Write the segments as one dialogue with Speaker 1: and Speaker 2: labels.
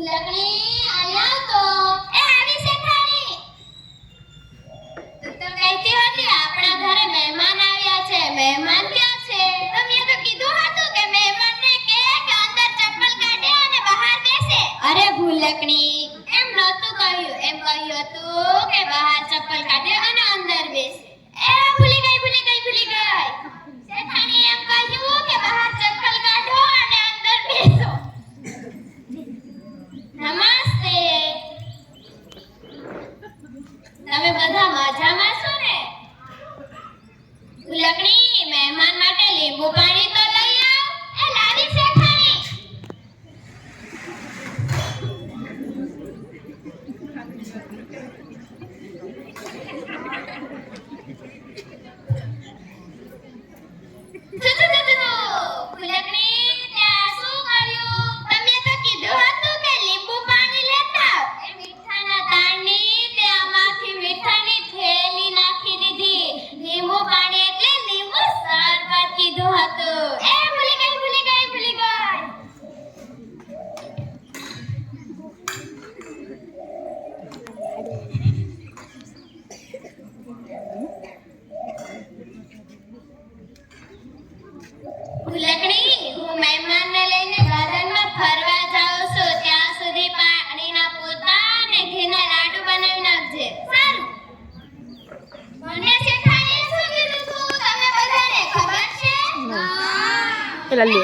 Speaker 1: લગણી આયા તો એ આવી શેઠાણી તું તો કહેતી હતી આપણા ઘરે મહેમાન આવ્યા છે મહેમાન ક્યાં છે તમે તો કીધું હતું કે મહેમાનને કે અંદર ચપ્પલ કાઢે અને બહાર બેસે અરે ભૂલકણી એમ નહોતું કહ્યું એમ કહ્યું હતું કે બહાર ચપ્પલ કાઢે અને અંદર બેસે એ ભૂલી ગઈ શેઠાણી એમ કહ્યું કે બહાર ચપ્પલ કાઢો અને અંદર બેસો નમસ્તે તમે બધા મજામાં છો ને લગણી મહેમાન માટે લીંબુ પાણી તો લઈ આવ એ લાવી શેઠાણી લગણી હું મહેમાનને લઈને ગાર્ડનમાં ફરવા જાઉં છું ત્યાં સુધી પાણીના પોતા અને ઘીના લાડુ બનાવી નાખજે સારું મને શેઠાણીએ શું કીધું તું તમે બધાને ખબર છે
Speaker 2: પેલા લે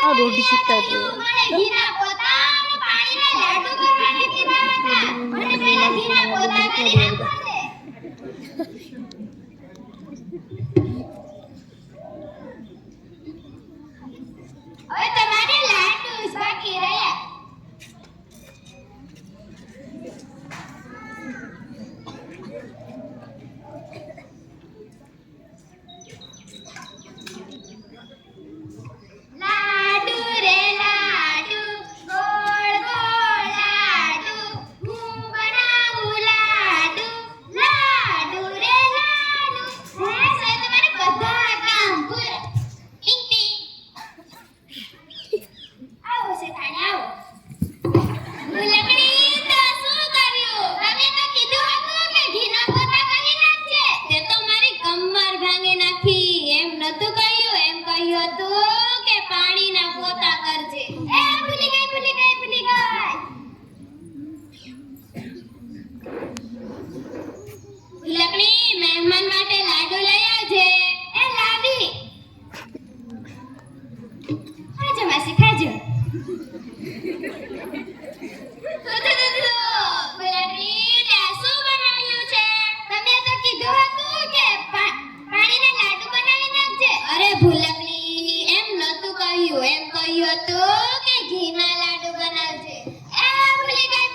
Speaker 2: આ રોટી શીખતા છે
Speaker 1: મને ઘીના પોતા અને પાણીના લાડુ કરવાને કીધા હતા મને પેલા ઘીના પોતા કરી નાખો દે હવે તમારે લાડુ બાકી રહ્યા લાડુ રે લાડુ ગોળ ગોળ લાડુ હું બનાવું લાડુ લાડુ રે લાડુ હે સો તમારે બધા કામ પૂરા ટીંગ ટીંગ આવો શેઠાણી આવો લગણી તો શું કર્યું તમે તો કીધું હતું કે ઘીના પોતા કરી નાખજે તે તો મારી કમર ભાંગી નાખી એમ નતું કહ્યું એમ કહ્યું હતું કે પાણીના પોતા કરજે એ ભૂલી ગઈ લગણી મહેમાન માટે લાડુ લઈ આવજે એ લાવી ખાજો માસી ખાજો અરે ભૂલકની એમ નતું કહ્યું એમ કહ્યું હતું કે ઘીના લાડુ બનાવજે એ ભૂલી ગઈ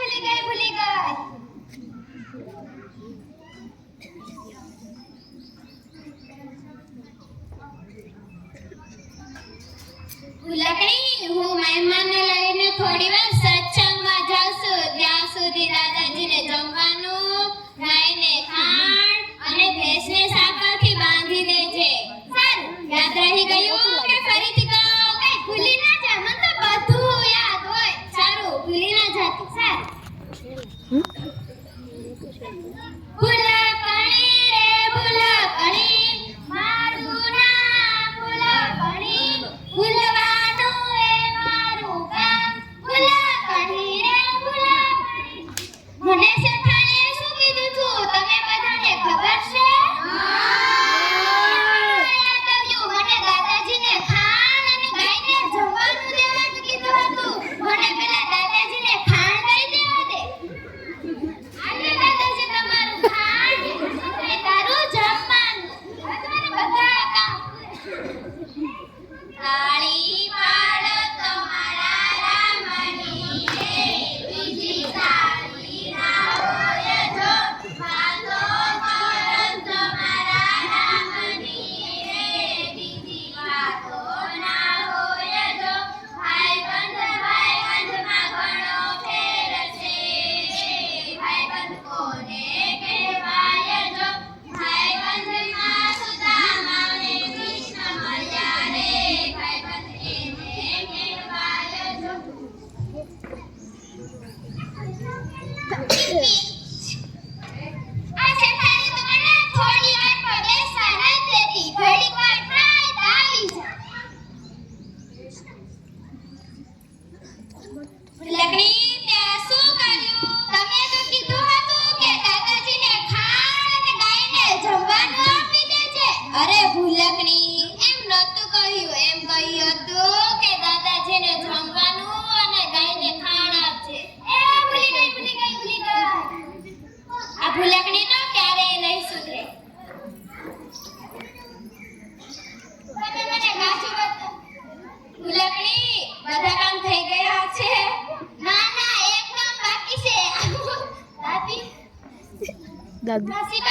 Speaker 1: ભૂલકણી હું મહેમાનને લઈને થોડી વાર સત્સંગમાં જાઉં છું ત્યાં સુધી દાદાજીને જમવાનું ગાયને ખાંડ અને ભેંસને સાકરથી બાંધી દેજે સારું યાદ રહી ગયું કે ફરીથી કહો કઈ ભૂલી ના જા મને તો બધું યાદ હોય સારું ભૂલી ના જાતી સારું ભૂલકણી રે ભૂલકણી મારું નામ ભૂલકણી ભૂલવાનું એ મારું કામ ભૂલકણી રે ભૂલકણી મને શેઠાણીએ શું કીધું તું તમે બધાને ખબર છે મને દાદાજીને લકડી તે શું કર્યું? તમે તો કીધું હતું કે દાદાજીને ખાણ અને ગાયને જમવાનું આપી દેજે. અરે ભૂલકણી, એમ નહોતું કહ્યું. એમ કહ્યું હતું કે દાદાજીને જમવાનું અને ગાયને ખાણ આપજે. એ ભૂલી ગઈ. આ ભૂલકણી તો ક્યારેય નહીં સુધરે. તમે મને પાછું બતાવો. ભૂલકણી, બધા કામ થઈ ગયા છે? ના, એક કામ બાકી છે. દાદી,
Speaker 2: દાદી
Speaker 1: દાદી